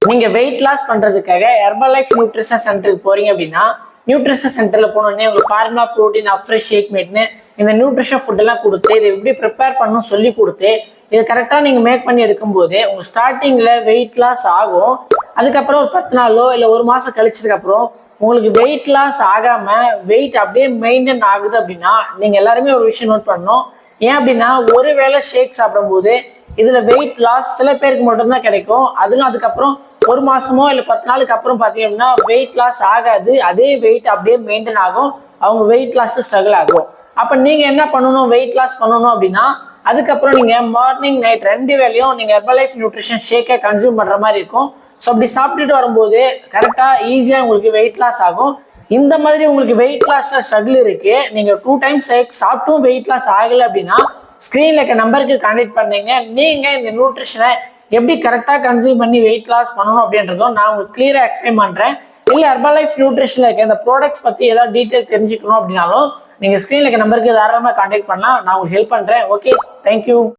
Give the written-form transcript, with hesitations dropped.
நீங்க weight loss பண்றதுக்காக Herbalife nutrition சென்டருக்கு போறீங்க அப்படின்னா நியூட்ரிஷன் சென்டர்ல போனோடனே உங்களுக்கு ஃபார்முலா ப்ரோட்டீன் அப்ரெஷ் ஷேக் மேட்னு இந்த நியூட்ரிஷன் ஃபுட் எல்லாம் கொடுத்து இதை எப்படி ப்ரிப்பேர் பண்ணணும் சொல்லி கொடுத்து இது கரெக்டாக நீங்க மேக் பண்ணி எடுக்கும்போது உங்க ஸ்டார்டிங்ல வெயிட் லாஸ் ஆகும். அதுக்கப்புறம் ஒரு 10 நாளோ இல்லை ஒரு மாசம் கழிச்சதுக்கு அப்புறம் உங்களுக்கு வெயிட் லாஸ் ஆகாம வெயிட் அப்படியே மெயின்டைன் ஆகுது அப்படின்னா நீங்க எல்லாருமே ஒரு விஷயம் நோட் பண்ணணும். ஏன் அப்படின்னா ஒருவேளை ஷேக் சாப்பிடும்போது இதுல வெயிட் லாஸ் சில பேருக்கு மட்டும்தான் கிடைக்கும். அதுக்கப்புறம் ஒரு மாசமோ இல்லை 10 நாளுக்கு அப்புறம் பார்த்தீங்கன்னா வெயிட் லாஸ் ஆகாது. அதே வெயிட் அப்படியே மெயின்டைன் ஆகும். அவங்க வெயிட் லாஸ் ஸ்ட்ரகிள் ஆகும். அப்ப நீங்க என்ன பண்ணணும், வெயிட் லாஸ் பண்ணணும் அப்படின்னா அதுக்கப்புறம் நீங்க மார்னிங் நைட் 2 வேளையும் நீங்க ஹெர்பலைஃப் நியூட்ரிஷன் ஷேக்கை கன்சியூம் பண்ற மாதிரி இருக்கும். ஸோ அப்படி சாப்பிட்டுட்டு வரும்போது கரெக்டா ஈஸியா உங்களுக்கு வெயிட் லாஸ் ஆகும். இந்த மாதிரி உங்களுக்கு வெயிட் லாஸ் ஸ்ட்ரகிள் இருக்கு, நீங்க 2 டைம்ஸ் சாப்பிட்டும் வெயிட் லாஸ் ஆகலை அப்படின்னா ஸ்கிரீன்ல இருக்க நம்பருக்கு கான்டாக்ட் பண்ணீங்க. நீங்க இந்த நியூட்ரிஷனை எப்படி கரெக்டாக கன்சியூம் பண்ணி வெயிட் லாஸ் பண்ணணும் அப்படின்றதும் நான் உங்களுக்கு கிளியரா எக்ஸ்பிளைன் பண்றேன். இல்லை ஹெர்பலைஃப் நியூட்ரிஷன்ல இருக்க இந்த ப்ராடக்ட்ஸ் பத்தி ஏதாவது டீட்டெயில் தெரிஞ்சுக்கணும் அப்படின்னாலும் நீங்க ஸ்கிரீன்ல இருக்க நம்பருக்கு தாராளமாக கான்டாக்ட் பண்ணலாம். நான் உங்களுக்கு ஹெல்ப் பண்றேன். Okay, thank you.